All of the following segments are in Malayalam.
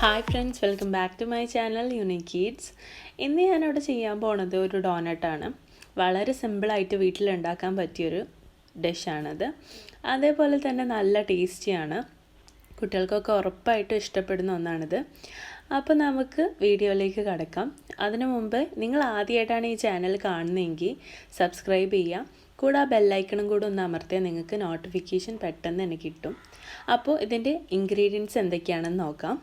Hi friends, welcome back to my channel unique kids. ഇന്ന് ഞാനിവിടെ ചെയ്യാൻ പോണത് ഒരു ഡോനട്ടാണ്. വളരെ സിമ്പിളായിട്ട് വീട്ടിലുണ്ടാക്കാൻ പറ്റിയൊരു ഡിഷാണത്. അതേപോലെ തന്നെ നല്ല ടേസ്റ്റിയാണ്. കുട്ടികൾക്കൊക്കെ ഉറപ്പായിട്ടും ഇഷ്ടപ്പെടുന്ന ഒന്നാണിത്. അപ്പോൾ നമുക്ക് വീഡിയോയിലേക്ക് കടക്കാം. അതിനു മുമ്പ് നിങ്ങൾ ആദ്യമായിട്ടാണ് ഈ ചാനൽ കാണുന്നതെങ്കിൽ സബ്സ്ക്രൈബ് ചെയ്യുക. കൂടെ ആ ബെല്ലൈക്കണും കൂടെ ഒന്ന് അമർത്തിയാൽ നിങ്ങൾക്ക് നോട്ടിഫിക്കേഷൻ പെട്ടെന്ന് തന്നെ കിട്ടും. അപ്പോൾ ഇതിൻ്റെ ഇൻഗ്രീഡിയൻസ് എന്തൊക്കെയാണെന്ന് നോക്കാം.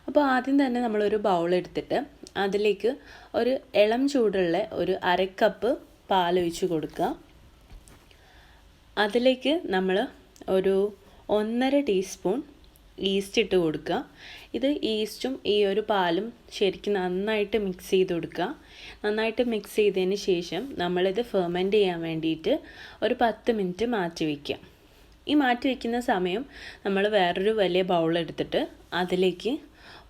അപ്പോൾ ആദ്യം തന്നെ നമ്മളൊരു ബൗൾ എടുത്തിട്ട് അതിലേക്ക് ഒരു ഇളം ചൂടുള്ള ഒരു അരക്കപ്പ് പാലൊഴിച്ച് കൊടുക്കുക. അതിലേക്ക് നമ്മൾ ഒരു 1.5 ടീസ്പൂൺ ഈസ്റ്റ് ഇട്ട് കൊടുക്കുക. ഇത് ഈസ്റ്റും ഈ ഒരു പാലും ശരിക്കും നന്നായിട്ട് മിക്സ് ചെയ്ത് കൊടുക്കുക. നന്നായിട്ട് മിക്സ് ചെയ്തതിന് ശേഷം നമ്മളിത് ഫെർമെൻറ്റ് ചെയ്യാൻ വേണ്ടിയിട്ട് ഒരു 10 മിനിറ്റ് മാറ്റി വയ്ക്കുക. ഈ മാറ്റി വയ്ക്കുന്ന സമയം നമ്മൾ വേറൊരു വലിയ ബൗൾ എടുത്തിട്ട് അതിലേക്ക്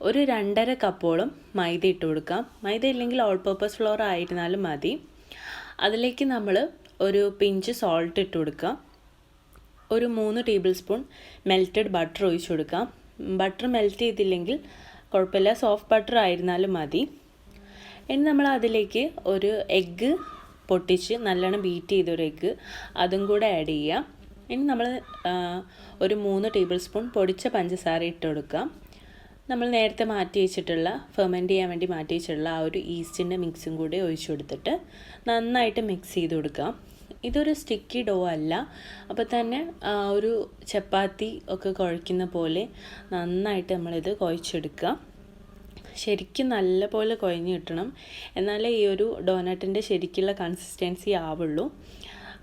ഒരു 2.5 കപ്പോളം മൈദ ഇട്ട് കൊടുക്കാം. മൈദ ഇല്ലെങ്കിൽ ഓൾ പർപ്പസ് ഫ്ലോർ ആയിരുന്നാലും മതി. അതിലേക്ക് നമ്മൾ ഒരു പിഞ്ച് സോൾട്ട് ഇട്ട് കൊടുക്കാം. ഒരു 3 ടേബിൾ സ്പൂൺ മെൽറ്റഡ് ബട്ടർ ഒഴിച്ച് കൊടുക്കാം. ബട്ടർ മെൽറ്റ് ചെയ്തില്ലെങ്കിൽ കുഴപ്പമില്ല, സോഫ്റ്റ് ബട്ടർ ആയിരുന്നാലും മതി. ഇനി നമ്മൾ അതിലേക്ക് ഒരു എഗ്ഗ് പൊട്ടിച്ച് നല്ലോണം ബീറ്റ് ചെയ്തൊരു എഗ്ഗ് അതും കൂടെ ആഡ് ചെയ്യാം. ഇനി നമ്മൾ ഒരു 3 ടേബിൾ സ്പൂൺ പൊടിച്ച പഞ്ചസാര ഇട്ട് കൊടുക്കാം. നമ്മൾ നേരത്തെ മാറ്റി വെച്ചിട്ടുള്ള ഫെർമെൻറ്റ് ചെയ്യാൻ വേണ്ടി മാറ്റി വെച്ചിട്ടുള്ള ആ ഒരു ഈസ്റ്റിൻ്റെ മിക്സും കൂടി ഒഴിച്ചു കൊടുത്തിട്ട് നന്നായിട്ട് മിക്സ് ചെയ്ത് കൊടുക്കാം. ഇതൊരു സ്റ്റിക്കി ഡോ അല്ല, അപ്പോൾ തന്നെ ഒരു ചപ്പാത്തി ഒക്കെ കുഴയ്ക്കുന്ന പോലെ നന്നായിട്ട് നമ്മളിത് കുഴച്ചെടുക്കുക. ശരിക്കും നല്ലപോലെ കുഴഞ്ഞ് കിട്ടണം, എന്നാലേ ഈ ഒരു ഡോനട്ടിൻ്റെ ശരിക്കുള്ള കൺസിസ്റ്റൻസി ആവുള്ളൂ.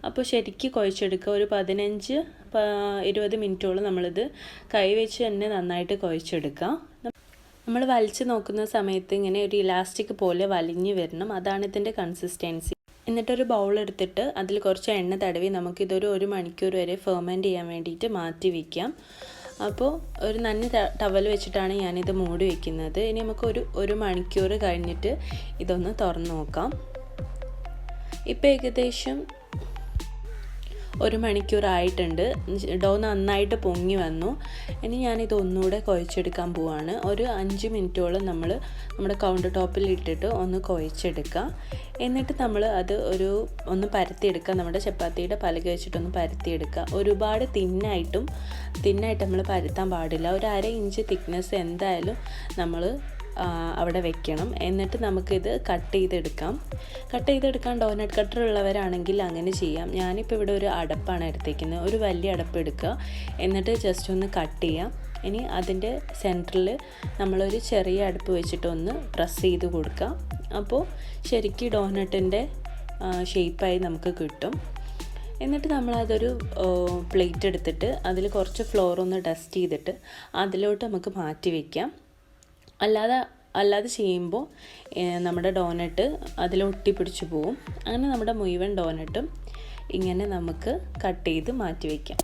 അപ്പോൾ ശരിക്കും കുഴച്ചെടുക്കുക. ഒരു 15-20 മിനിറ്റോളം നമ്മളിത് കൈവച്ച് തന്നെ നന്നായിട്ട് കുഴച്ചെടുക്കുക. നമ്മൾ വലിച്ച് നോക്കുന്ന സമയത്ത് ഇങ്ങനെ ഒരു ഇലാസ്റ്റിക് പോലെ വലിഞ്ഞ് വരണം, അതാണ് ഇതിൻ്റെ കൺസിസ്റ്റൻസി. എന്നിട്ടൊരു ബൗൾ എടുത്തിട്ട് അതിൽ കുറച്ച് എണ്ണ തടവി നമുക്കിതൊരു 1 മണിക്കൂർ വരെ ഫെർമെൻറ്റ് ചെയ്യാൻ വേണ്ടിയിട്ട് മാറ്റി വയ്ക്കാം. അപ്പോൾ ഒരു നന്ന ടവൽ വെച്ചിട്ടാണ് ഞാനിത് മൂടി വയ്ക്കുന്നത്. ഇനി നമുക്ക് ഒരു മണിക്കൂർ കഴിഞ്ഞിട്ട് ഇതൊന്ന് തുറന്ന് നോക്കാം. ഇപ്പോൾ ഏകദേശം 1 മണിക്കൂറായിട്ടുണ്ട്. ഡോ നന്നായിട്ട് പൊങ്ങി വന്നു. ഇനി ഞാനിത് ഒന്നുകൂടെ കുഴച്ചെടുക്കാൻ പോവാണ്. ഒരു 5 മിനിറ്റോളം നമ്മൾ നമ്മുടെ കൗണ്ടർ ടോപ്പിൽ ഇട്ടിട്ട് ഒന്ന് കുഴച്ചെടുക്കുക. എന്നിട്ട് നമ്മൾ അത് ഒന്ന് പരത്തിയെടുക്കുക. നമ്മുടെ ചപ്പാത്തിയുടെ പലക വെച്ചിട്ടൊന്ന് പരത്തിയെടുക്കുക. ഒരുപാട് തിന്നായിട്ട് നമ്മൾ പരത്താൻ പാടില്ല. ഒരു 1/2 ഇഞ്ച് തിക്നെസ് എന്തായാലും നമ്മൾ അവിടെ വെക്കണം. എന്നിട്ട് നമുക്കിത് കട്ട് ചെയ്തെടുക്കാൻ ഡോനട്ട് കട്ടർ ഉള്ളവരാണെങ്കിൽ അങ്ങനെ ചെയ്യാം. ഞാനിപ്പോൾ ഇവിടെ ഒരു അടപ്പാണ് എടുത്തേക്കുന്നത്. ഒരു വലിയ അടപ്പ് എടുക്കുക, എന്നിട്ട് ജസ്റ്റ് ഒന്ന് കട്ട് ചെയ്യാം. ഇനി അതിൻ്റെ സെൻറ്ററിൽ നമ്മളൊരു ചെറിയ അടുപ്പ് വെച്ചിട്ടൊന്ന് പ്രസ് ചെയ്ത് കൊടുക്കുക. അപ്പോൾ ശരിക്കും ഡോനട്ടിൻ്റെ ഷേപ്പായി നമുക്ക് കിട്ടും. എന്നിട്ട് നമ്മളതൊരു പ്ലേറ്റ് എടുത്തിട്ട് അതിൽ കുറച്ച് ഫ്ലോർ ഒന്ന് ഡസ്റ്റ് ചെയ്തിട്ട് അതിലോട്ട് നമുക്ക് മാറ്റി വയ്ക്കാം. അല്ലാതെ ചെയ്യുമ്പോൾ നമ്മുടെ ഡോനട്ട് അതിൽ ഒട്ടിപ്പിടിച്ച് പോവും. അങ്ങനെ നമ്മുടെ മുഴുവൻ ഡോനട്ടും ഇങ്ങനെ നമുക്ക് കട്ട് ചെയ്ത് മാറ്റി വയ്ക്കാം.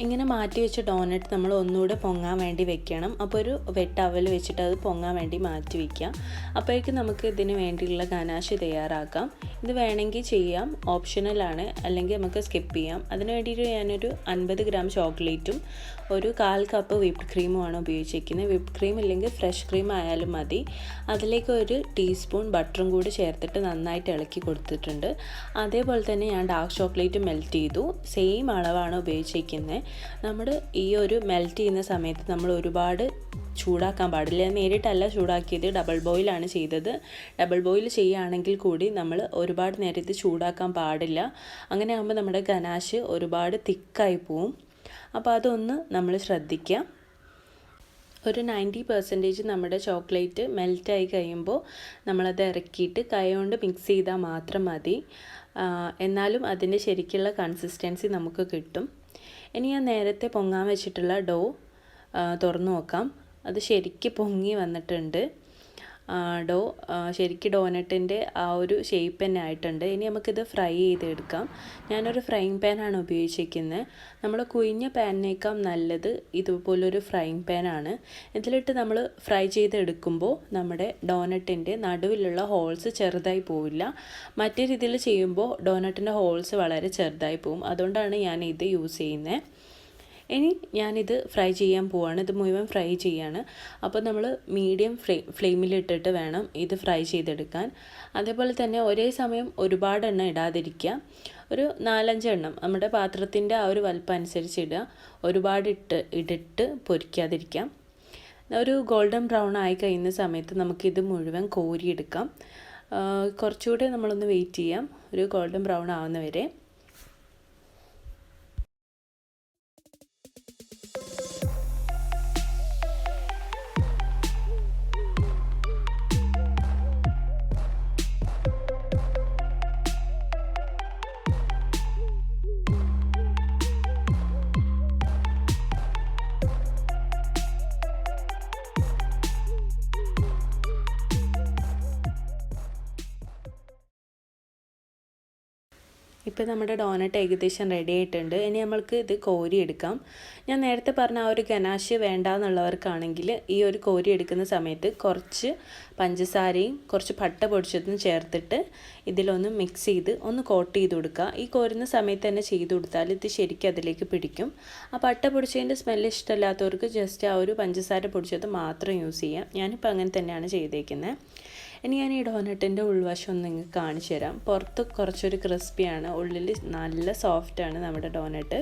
ഇങ്ങനെ മാറ്റി വെച്ച ഡോനട്ട് നമ്മൾ ഒന്നുകൂടെ പൊങ്ങാൻ വേണ്ടി വെക്കണം. അപ്പോൾ ഒരു ടവൽ വെച്ചിട്ട് അത് പൊങ്ങാൻ വേണ്ടി മാറ്റി വയ്ക്കാം. അപ്പോഴേക്കും നമുക്ക് ഇതിന് വേണ്ടിയുള്ള ഗനാശ് തയ്യാറാക്കാം. ഇത് വേണമെങ്കിൽ ചെയ്യാം, ഓപ്ഷണലാണ്, അല്ലെങ്കിൽ നമുക്ക് സ്കിപ്പ് ചെയ്യാം. അതിന് വേണ്ടിയിട്ട് ഞാനൊരു 50 ഗ്രാം ചോക്ലേറ്റും ഒരു 1/4 കപ്പ് വിപ്ഡ് ക്രീമുമാണ് ഉപയോഗിച്ചിരിക്കുന്നത്. വിപ്ഡ് ക്രീം ഇല്ലെങ്കിൽ ഫ്രഷ് ക്രീം ആയാലും മതി. അതിലേക്ക് ഒരു ടീസ്പൂൺ ബട്ടറും കൂടി ചേർത്തിട്ട് നന്നായിട്ട് ഇളക്കി കൊടുത്തിട്ടുണ്ട്. അതേപോലെ തന്നെ ഞാൻ ഡാർക്ക് ചോക്ലേറ്റ് മെൽറ്റ് ചെയ്തു. സെയിം അളവാണ് ഉപയോഗിച്ചിരിക്കുന്നത്. നമ്മൾ ഈ ഒരു മെൽറ്റ് ചെയ്യുന്ന സമയത്ത് നമ്മൾ ഒരുപാട് ചൂടാക്കാൻ പാടില്ല. നേരിട്ടല്ല ചൂടാക്കിയത്, ഡബിൾ ബോയിലാണ് ചെയ്തത്. ഡബിൾ ബോയിൽ ചെയ്യുകയാണെങ്കിൽ കൂടി നമ്മൾ ഒരുപാട് നേരത്തെ ചൂടാക്കാൻ പാടില്ല. അങ്ങനെ ആകുമ്പോൾ നമ്മുടെ ഗനാശ് ഒരുപാട് തിക്കായി പോവും. അപ്പോൾ അതൊന്ന് നമ്മൾ ശ്രദ്ധിക്കുക. ഒരു 90% നമ്മുടെ ചോക്ലേറ്റ് മെൽറ്റായി കഴിയുമ്പോൾ നമ്മളത് ഇറക്കിയിട്ട് കൈ കൊണ്ട് മിക്സ് ചെയ്താൽ മാത്രം മതി. എന്നാലും അതിൻ്റെ ശരിക്കുള്ള കൺസിസ്റ്റൻസി നമുക്ക് കിട്ടും. ഇനി ഞാൻ നേരത്തെ പൊങ്ങാൻ വെച്ചിട്ടുള്ള ഡോ തുറന്നു നോക്കാം. അത് ശരിക്കും പൊങ്ങി വന്നിട്ടുണ്ട്. ഡോ ശരിക്കും ഡോനറ്റിൻ്റെ ആ ഒരു ഷേപ്പ് തന്നെ ആയിട്ടുണ്ട്. ഇനി നമുക്കിത് ഫ്രൈ ചെയ്തെടുക്കാം. ഞാനൊരു ഫ്രൈയിങ് പാനാണ് ഉപയോഗിച്ചിരിക്കുന്നത്. നമ്മൾ കുഴിഞ്ഞ പാനിനേക്കാൾ നല്ലത് ഇതുപോലൊരു ഫ്രൈയിങ് പാനാണ്. ഇതിലിട്ട് നമ്മൾ ഫ്രൈ ചെയ്തെടുക്കുമ്പോൾ നമ്മുടെ ഡോനറ്റിൻ്റെ നടുവിലുള്ള ഹോൾസ് ചെറുതായി പോവില്ല. മറ്റേ രീതിയിൽ ചെയ്യുമ്പോൾ ഡോനറ്റിൻ്റെ ഹോൾസ് വളരെ ചെറുതായി പോവും. അതുകൊണ്ടാണ് ഞാൻ ഇത് യൂസ് ചെയ്യുന്നത്. ഇനി ഞാനിത് ഫ്രൈ ചെയ്യാൻ പോവാണ്. ഇത് മുഴുവൻ ഫ്രൈ ചെയ്യാണ്. അപ്പോൾ നമ്മൾ മീഡിയം ഫ്ലെയിമിലിട്ടിട്ട് വേണം ഇത് ഫ്രൈ ചെയ്തെടുക്കാൻ. അതേപോലെ തന്നെ ഒരേ സമയം ഒരുപാട് എണ്ണ ഇടാതിരിക്കുക. ഒരു 4-5 എണ്ണം നമ്മുടെ പാത്രത്തിൻ്റെ ആ ഒരു വലുപ്പം അനുസരിച്ച് ഇടുക. ഒരുപാട് ഇട്ടിട്ട് പൊരിക്കാതിരിക്കാം. ഒരു ഗോൾഡൻ ബ്രൗൺ ആയി കഴിയുന്ന സമയത്ത് നമുക്കിത് മുഴുവൻ കോരിയെടുക്കാം. കുറച്ചുകൂടെ നമ്മളൊന്ന് വെയിറ്റ് ചെയ്യാം, ഒരു ഗോൾഡൻ ബ്രൗൺ ആവുന്നവരെ. ഇപ്പോൾ നമ്മുടെ ഡോനറ്റ് ഏകദേശം റെഡി ആയിട്ടുണ്ട്. ഇനി നമ്മൾക്ക് ഇത് കോരിയെടുക്കാം. ഞാൻ നേരത്തെ പറഞ്ഞ ആ ഒരു ഗനാഷ് വേണ്ട എന്നുള്ളവർക്കാണെങ്കിൽ ഈ ഒരു കോരി എടുക്കുന്ന സമയത്ത് കുറച്ച് പഞ്ചസാരയും കുറച്ച് പട്ട പൊടിച്ചതും ചേർത്തിട്ട് ഇതിലൊന്ന് മിക്സ് ചെയ്ത് ഒന്ന് കോട്ട് ചെയ്ത് കൊടുക്കുക. ഈ കോരുന്ന സമയത്ത് തന്നെ ചെയ്ത് കൊടുത്താൽ ഇത് ശരിക്കും അതിലേക്ക് പിടിക്കും. ആ പട്ട പൊടിച്ചതിൻ്റെ സ്മെല്ല് ഇഷ്ടമില്ലാത്തവർക്ക് ജസ്റ്റ് ആ ഒരു പഞ്ചസാര പൊടിച്ചത് മാത്രം യൂസ് ചെയ്യാം. ഞാനിപ്പോൾ അങ്ങനെ തന്നെയാണ് ചെയ്തേക്കുന്നത്. ഇനി ഞാൻ ഈ ഡോനറ്റിൻ്റെ ഉൾവശം ഒന്ന് നിങ്ങൾക്ക് കാണിച്ചു തരാം. പുറത്ത് കുറച്ചൊരു ക്രിസ്പിയാണ്, ഉള്ളിൽ നല്ല സോഫ്റ്റാണ് നമ്മുടെ ഡോനറ്റ്.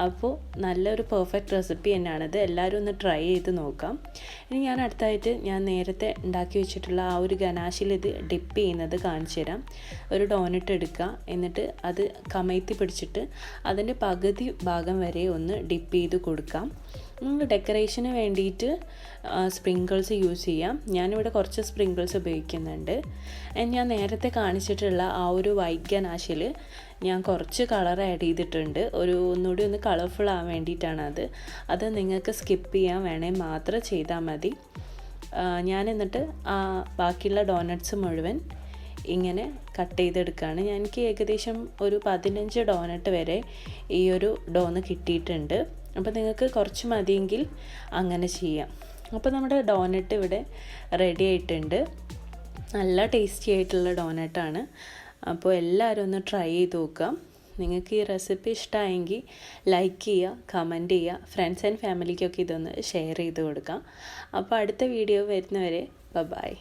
അപ്പോൾ നല്ലൊരു പെർഫെക്റ്റ് റെസിപ്പി തന്നെയാണിത്. എല്ലാവരും ഒന്ന് ട്രൈ ചെയ്ത് നോക്കാം. ഇനി ഞാൻ അടുത്തായിട്ട് ഞാൻ നേരത്തെ ഉണ്ടാക്കി വെച്ചിട്ടുള്ള ആ ഒരു ഗനാഷിൽ ഇത് ഡിപ്പ് ചെയ്യുന്നത് കാണിച്ചു തരാം. ഒരു ഡോനറ്റ് എടുക്കുക, എന്നിട്ട് അത് കമഴ്ത്തി പിടിച്ചിട്ട് അതിൻ്റെ പകുതി ഭാഗം വരെ ഒന്ന് ഡിപ്പ് ചെയ്ത് കൊടുക്കാം. നമ്മൾ ഡെക്കറേഷന് വേണ്ടിയിട്ട് സ്പ്രിങ്കിൾസ് യൂസ് ചെയ്യാം. ഞാനിവിടെ കുറച്ച് സ്പ്രിങ്കിൾസ് ഉപയോഗിക്കുന്നുണ്ട്. ഞാൻ നേരത്തെ കാണിച്ചിട്ടുള്ള ആ ഒരു വൈറ്റ് ഗനാഷിൽ ഞാൻ കുറച്ച് കളർ ആഡ് ചെയ്തിട്ടുണ്ട്. ഒന്നുകൂടി ഒന്ന് കളർഫുൾ ആവാൻ വേണ്ടിയിട്ടാണ് അത് നിങ്ങൾക്ക് സ്കിപ്പ് ചെയ്യാൻ വേണേൽ മാത്രം ചെയ്താൽ മതി. ഞാൻ എന്നിട്ട് ബാക്കിയുള്ള ഡോനട്ട്സ് മുഴുവൻ ഇങ്ങനെ കട്ട് ചെയ്തെടുക്കുകയാണ്. എനിക്ക് ഏകദേശം ഒരു 15 ഡോനറ്റ് വരെ ഈ ഒരു ഡോന്ന് കിട്ടിയിട്ടുണ്ട്. അപ്പോൾ നിങ്ങൾക്ക് കുറച്ച് മതിയെങ്കിൽ അങ്ങനെ ചെയ്യാം. അപ്പോൾ നമ്മുടെ ഡോനറ്റ് ഇവിടെ റെഡി ആയിട്ടുണ്ട്. നല്ല ടേസ്റ്റി ആയിട്ടുള്ള ഡോനറ്റാണ്. അപ്പോൾ എല്ലാവരും ഒന്ന് ട്രൈ ചെയ്ത് നോക്കാം. നിങ്ങൾക്ക് ഈ റെസിപ്പി ഇഷ്ടമായെങ്കിൽ ലൈക്ക് ചെയ്യുക, കമൻറ്റ് ചെയ്യുക, ഫ്രണ്ട്സ് ആൻഡ് ഫാമിലിക്കൊക്കെ ഇതൊന്ന് ഷെയർ ചെയ്ത് കൊടുക്കാം. അപ്പോൾ അടുത്ത വീഡിയോ വരുന്നവരെ ബൈ.